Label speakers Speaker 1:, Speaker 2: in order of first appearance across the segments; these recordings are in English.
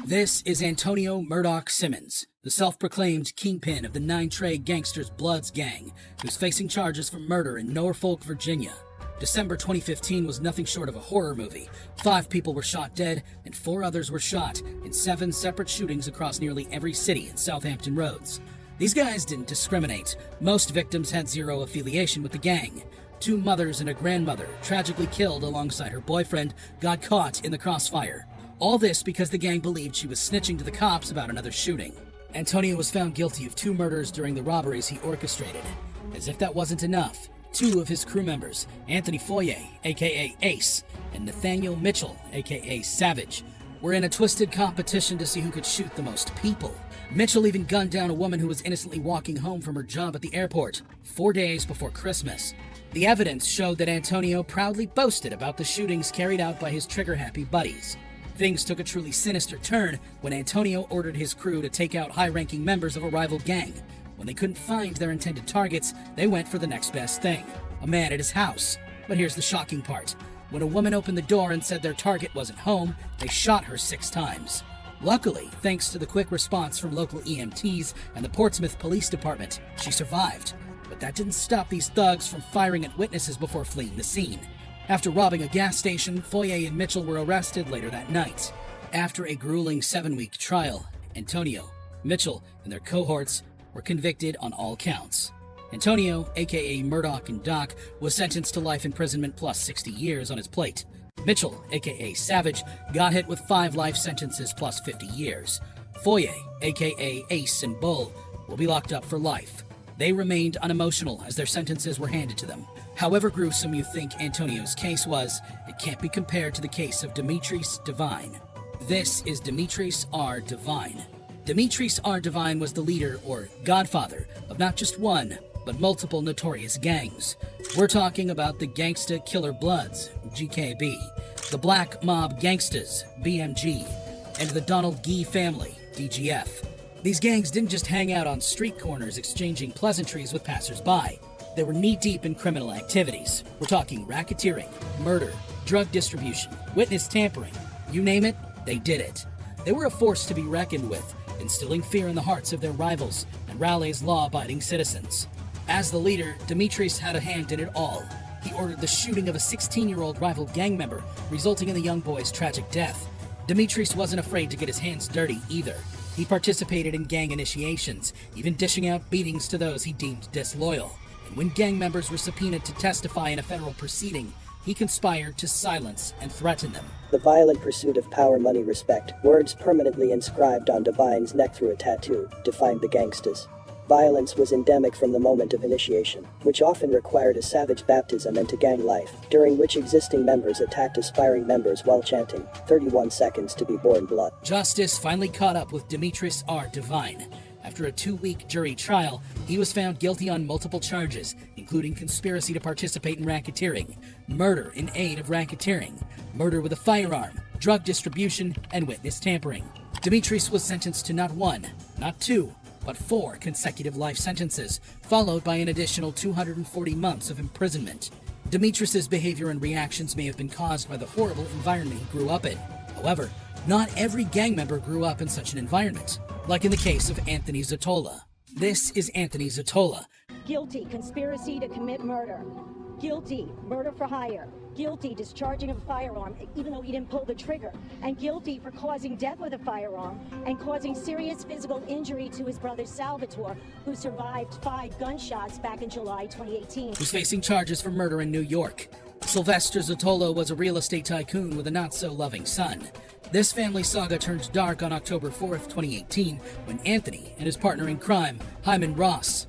Speaker 1: This is Antonio Murdoch Simmons, the self-proclaimed kingpin of the Eight-track Gangsters Bloods gang, who's facing charges for murder in Norfolk, Virginia. December 2015 was nothing short of a horror movie. 5 people were shot dead, and 4 others were shot in 7 separate shootings across nearly every city in Southampton roads. These guys didn't discriminate. Most victims had zero affiliation with the gang. 2 mothers and a grandmother, tragically killed alongside her boyfriend, got caught in the crossfire. All this because the gang believed she was snitching to the cops about another shooting. Antonio was found guilty of 2 murders during the robberies he orchestrated. As if that wasn't enough, 2 of his crew members, Anthony Foyer, aka Ace, and Nathaniel Mitchell, aka Savage, were in a twisted competition to see who could shoot the most people. Mitchell even gunned down a woman who was innocently walking home from her job at the airport 4 days before Christmas. The evidence showed that Antonio proudly boasted about the shootings carried out by his trigger-happy buddies. Things took a truly sinister turn when Antonio ordered his crew to take out high-ranking members of a rival gang. When they couldn't find their intended targets, they went for the next best thing, a man at his house. But here's the shocking part. When a woman opened the door and said their target wasn't home, they shot her 6 times. Luckily, thanks to the quick response from local EMTs and the Portsmouth Police Department, she survived. But that didn't stop these thugs from firing at witnesses before fleeing the scene. After robbing a gas station, Foyer and Mitchell were arrested later that night. After a grueling 7-week trial, Antonio, Mitchell, and their cohorts were convicted on all counts. Antonio, aka Murdoch and Doc, was sentenced to life imprisonment plus 60 years on his plate. Mitchell, aka Savage, got hit with 5 life sentences plus 50 years. Foyer, aka Ace and Bull, will be locked up for life. They remained unemotional as their sentences were handed to them. However gruesome you think Antonio's case was, it can't be compared to the case of Demetrius Devine. This is Demetrius R. Devine. Demetrius R. Devine was the leader, or godfather, of not just one, but multiple notorious gangs. We're talking about the Gangsta Killer Bloods, GKB, the Black Mob Gangstas, BMG, and the Donald Gee family, DGF. These gangs didn't just hang out on street corners exchanging pleasantries with passers-by. They were knee-deep in criminal activities. We're talking racketeering, murder, drug distribution, witness tampering. You name it, they did it. They were a force to be reckoned with, instilling fear in the hearts of their rivals and Raleigh's law-abiding citizens. As the leader, Demetrius had a hand in it all. He ordered the shooting of a 16-year-old rival gang member, resulting in the young boy's tragic death. Demetrius wasn't afraid to get his hands dirty either. He participated in gang initiations, even dishing out beatings to those he deemed disloyal. And when gang members were subpoenaed to testify in a federal proceeding, he conspired to silence and threaten them.
Speaker 2: The violent pursuit of power, money, respect, words permanently inscribed on Devine's neck through a tattoo, defined the gangstas. Violence was endemic from the moment of initiation, which often required a savage baptism into gang life, during which existing members attacked aspiring members while chanting, 31 seconds to be born blood.
Speaker 1: Justice finally caught up with Demetrius R. Devine. After a 2-week jury trial, he was found guilty on multiple charges, including conspiracy to participate in racketeering, murder in aid of racketeering, murder with a firearm, drug distribution, and witness tampering. Demetrius was sentenced to not 1, not 2, but 4 consecutive life sentences, followed by an additional 240 months of imprisonment. Demetrius's behavior and reactions may have been caused by the horrible environment he grew up in. However, not every gang member grew up in such an environment, like in the case of Anthony Zottola. This is Anthony Zottola.
Speaker 3: Guilty, conspiracy to commit murder. Guilty, murder for hire. Guilty, discharging of a firearm, even though he didn't pull the trigger. And guilty for causing death with a firearm and causing serious physical injury to his brother Salvatore, who survived 5 gunshots back in July 2018.
Speaker 1: Who's facing charges for murder in New York. Sylvester Zottola was a real estate tycoon with a not-so-loving son. This family saga turned dark on October 4th, 2018, when Anthony and his partner in crime, Hyman Ross,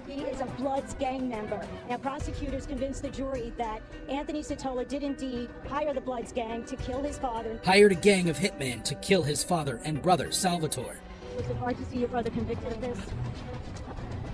Speaker 3: he is a Bloods gang member. Now, prosecutors convinced the jury that Anthony Zottola did indeed hire the Bloods gang to kill his father.
Speaker 1: Hired a gang of hitmen to kill his father and brother, Salvatore.
Speaker 3: Was it hard to see your brother convicted of this?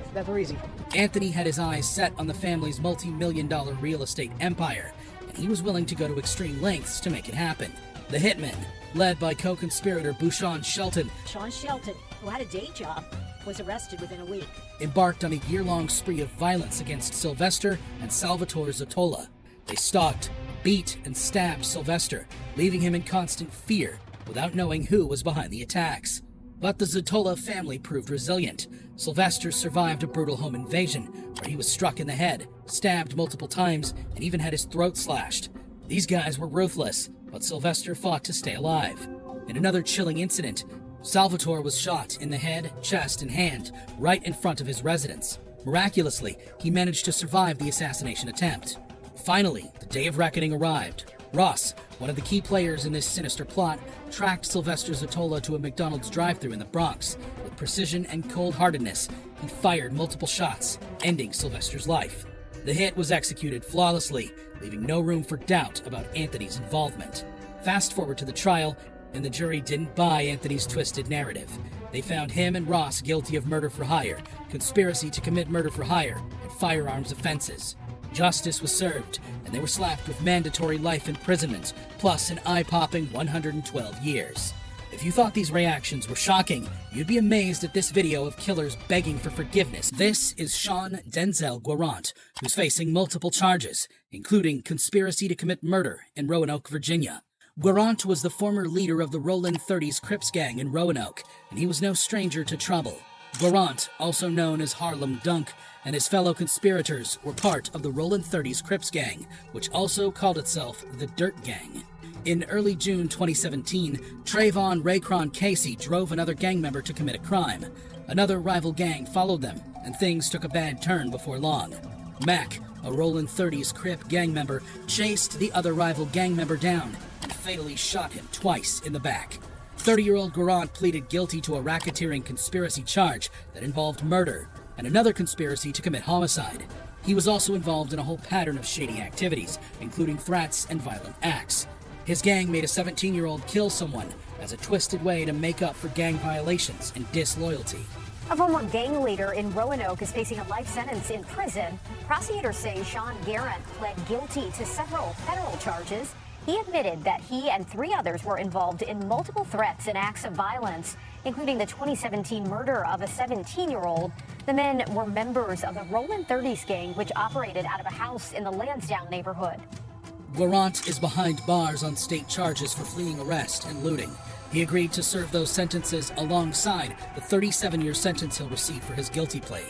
Speaker 4: It's never easy.
Speaker 1: Anthony had his eyes set on the family's multi-million-dollar real estate empire, and he was willing to go to extreme lengths to make it happen. The hitmen, led by co-conspirator Bouchon Shelton,
Speaker 3: Sean Shelton, who had a day job, was arrested within a week.
Speaker 1: Embarked on a year-long spree of violence against Sylvester and Salvatore Zottola. They stalked, beat, and stabbed Sylvester, leaving him in constant fear, without knowing who was behind the attacks. But the Zatola family proved resilient. Sylvester survived a brutal home invasion where he was struck in the head, stabbed multiple times, and even had his throat slashed. These guys were ruthless, but Sylvester fought to stay alive. In another chilling incident, Salvatore was shot in the head, chest, and hand right in front of his residence. Miraculously, he managed to survive the assassination attempt. Finally, the day of reckoning arrived. Ross, one of the key players in this sinister plot, tracked Sylvester Zatola to a McDonald's drive-thru in the Bronx. With precision and cold-heartedness, he fired multiple shots, ending Sylvester's life. The hit was executed flawlessly, leaving no room for doubt about Anthony's involvement. Fast forward to the trial, and the jury didn't buy Anthony's twisted narrative. They found him and Ross guilty of murder for hire, conspiracy to commit murder for hire, and firearms offenses. Justice was served, and they were slapped with mandatory life imprisonment, plus an eye-popping 112 years. If you thought these reactions were shocking, you'd be amazed at this video of killers begging for forgiveness. This is Sean Denzel Guarant, who's facing multiple charges, including conspiracy to commit murder in Roanoke, Virginia. Guarant was the former leader of the Rollin 30s Crips gang in Roanoke, and he was no stranger to trouble. Guarant, also known as Harlem Dunk, and his fellow conspirators were part of the Rollin 30s Crips gang, which also called itself the Dirt Gang. In early June 2017, Trayvon Raycron Casey drove another gang member to commit a crime. Another rival gang followed them, and things took a bad turn before long. Mac, a Rollin 30s Crip gang member, chased the other rival gang member down and fatally shot him twice in the back. 30-year-old Guarant pleaded guilty to a racketeering conspiracy charge that involved murder and another conspiracy to commit homicide. He was also involved in a whole pattern of shady activities, including threats and violent acts. His gang made a 17-year-old kill someone as a twisted way to make up for gang violations and disloyalty.
Speaker 5: A former gang leader in Roanoke is facing a life sentence in prison. Prosecutors say Sean Garrett pled guilty to several federal charges. He admitted that he and 3 others were involved in multiple threats and acts of violence, including the 2017 murder of a 17-year-old. The men were members of the Rollin 30s gang, which operated out of a house in the Lansdowne neighborhood.
Speaker 1: Guarant is behind bars on state charges for fleeing arrest and looting. He agreed to serve those sentences alongside the 37-year sentence he'll receive for his guilty plea.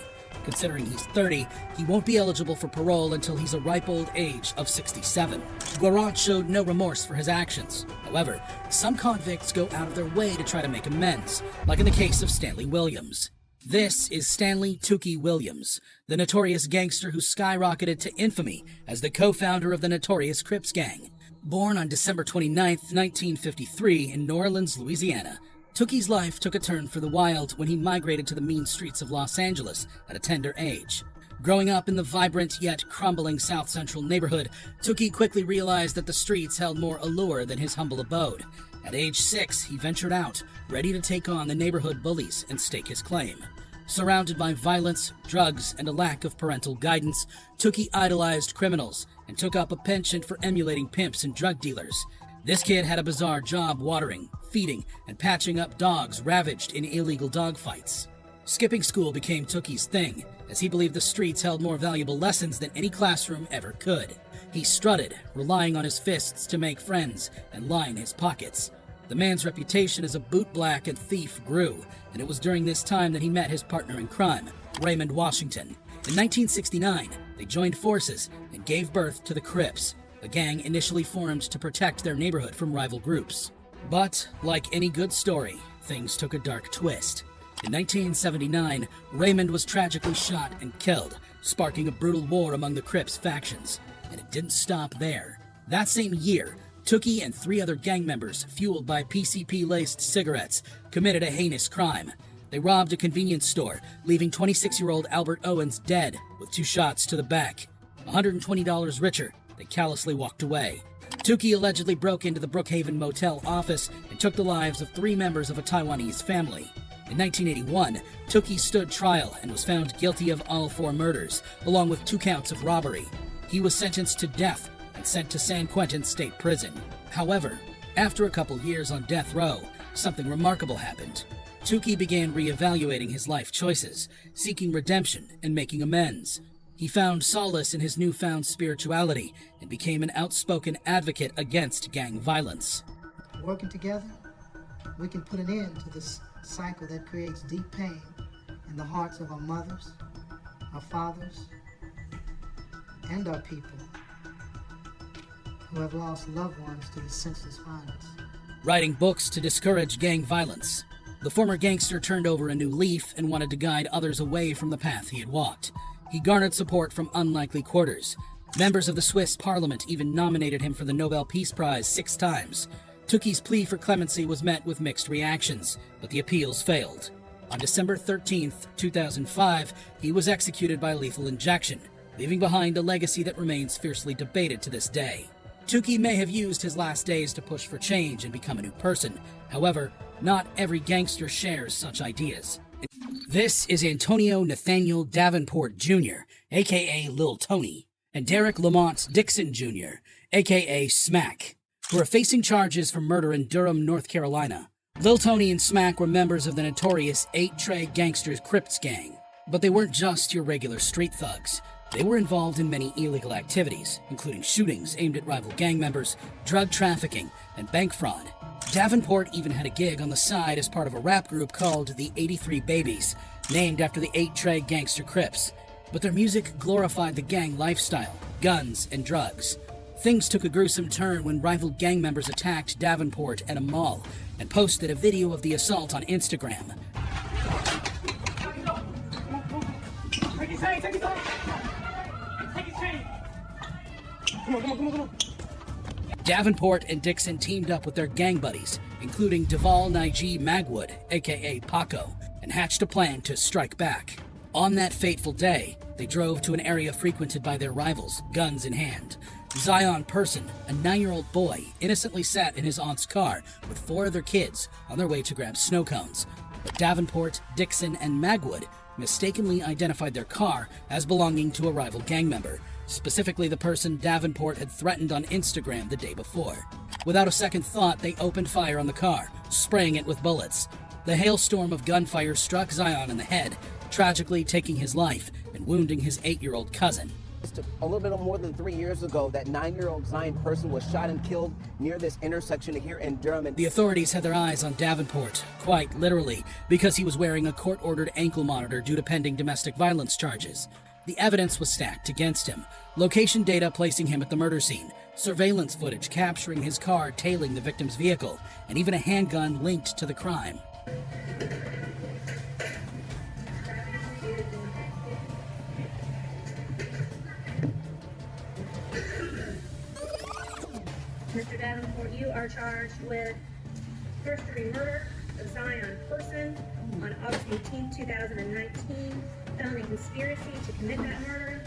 Speaker 1: Considering he's 30, he won't be eligible for parole until he's a ripe old age of 67. Guarant showed no remorse for his actions. However, some convicts go out of their way to try to make amends, like in the case of Stanley Williams. This is Stanley Tookie Williams, the notorious gangster who skyrocketed to infamy as the co-founder of the Notorious Crips gang. Born on December 29, 1953 in New Orleans, Louisiana, Tookie's life took a turn for the wild when he migrated to the mean streets of Los Angeles at a tender age. Growing up in the vibrant yet crumbling South Central neighborhood, Tookie quickly realized that the streets held more allure than his humble abode. At age 6, he ventured out, ready to take on the neighborhood bullies and stake his claim. Surrounded by violence, drugs, and a lack of parental guidance, Tookie idolized criminals and took up a penchant for emulating pimps and drug dealers. This kid had a bizarre job watering, feeding, and patching up dogs ravaged in illegal dogfights. Skipping school became Tookie's thing, as he believed the streets held more valuable lessons than any classroom ever could. He strutted, relying on his fists to make friends and line his pockets. The man's reputation as a bootblack and thief grew, and it was during this time that he met his partner in crime, Raymond Washington. In 1969, they joined forces and gave birth to the Crips, a gang initially formed to protect their neighborhood from rival groups. But, like any good story, things took a dark twist. In 1979, Raymond was tragically shot and killed, sparking a brutal war among the Crips factions. And it didn't stop there. That same year, Tookie and 3 other gang members, fueled by PCP-laced cigarettes, committed a heinous crime. They robbed a convenience store, leaving 26-year-old Albert Owens dead with 2 shots to the back. $120 richer, they callously walked away. Tookie allegedly broke into the Brookhaven Motel office and took the lives of 3 members of a Taiwanese family. In 1981, Tookie stood trial and was found guilty of all 4 murders, along with 2 counts of robbery. He was sentenced to death and sent to San Quentin State Prison. However, after a couple years on death row, something remarkable happened. Tookie began reevaluating his life choices, seeking redemption and making amends. He found solace in his newfound spirituality and became an outspoken advocate against gang violence.
Speaker 4: Working together,
Speaker 6: we can put an end to this cycle that creates deep pain in the hearts of our mothers, our fathers, and our people who have lost loved ones to this senseless violence.
Speaker 1: Writing books to discourage gang violence, the former gangster turned over a new leaf and wanted to guide others away from the path he had walked. He garnered support from unlikely quarters. Members of the Swiss parliament even nominated him for the Nobel Peace Prize 6 times. Tookie's plea for clemency was met with mixed reactions, but the appeals failed. On December 13, 2005, he was executed by lethal injection, leaving behind a legacy that remains fiercely debated to this day. Tookie may have used his last days to push for change and become a new person. However, not every gangster shares such ideas. This is Antonio Nathaniel Davenport Jr., aka Lil Tony, and Derek Lamont Dixon Jr., aka Smack, who are facing charges for murder in Durham, North Carolina. Lil Tony and Smack were members of the Notorious Eight-track Gangsters Crypts gang, but they weren't just your regular street thugs. They were involved in many illegal activities, including shootings aimed at rival gang members, drug trafficking, and bank fraud. Davenport even had a gig on the side as part of a rap group called the 83 Babies, named after the Eight-track Gangster Crypts. But their music glorified the gang lifestyle, guns, and drugs. Things took a gruesome turn when rival gang members attacked Davenport at a mall and posted a video of the assault on Instagram. Come on. Davenport and Dixon teamed up with their gang buddies, including Dixon Magwood, aka Paco, and hatched a plan to strike back. On that fateful day, they drove to an area frequented by their rivals, guns in hand. Zion Person, a 9-year-old boy, innocently sat in his aunt's car with 4 other kids on their way to grab snow cones. But Davenport, Dixon, and Magwood mistakenly identified their car as belonging to a rival gang member, specifically the person Davenport had threatened on Instagram the day before. Without a second thought, they opened fire on the car, spraying it with bullets. The hailstorm of gunfire struck Zion in the head, tragically taking his life and wounding his 8-year-old cousin.
Speaker 7: A little bit more than 3 years ago, that 9-year-old Zion Person was shot and killed near this intersection here in Durham.
Speaker 1: The authorities had their eyes on Davenport, quite literally, because he was wearing a court-ordered ankle monitor due to pending domestic violence charges. The evidence was stacked against him. Location data placing him at the murder scene, surveillance footage capturing his car tailing the victim's vehicle, and even a handgun linked to the crime.
Speaker 8: Mr. Davenport, you are charged with first-degree murder of Zion Person on August 18, 2019, felony conspiracy to commit that murder.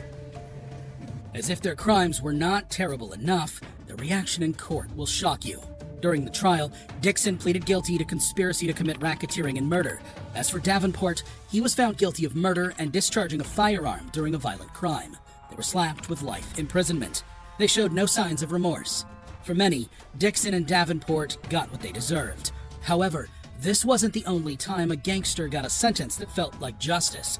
Speaker 1: As if their crimes were not terrible enough, the reaction in court will shock you. During the trial, Dixon pleaded guilty to conspiracy to commit racketeering and murder. As for Davenport, he was found guilty of murder and discharging a firearm during a violent crime. They were slapped with life imprisonment. They showed no signs of remorse. For many, Dixon and Davenport got what they deserved. However, this wasn't the only time a gangster got a sentence that felt like justice.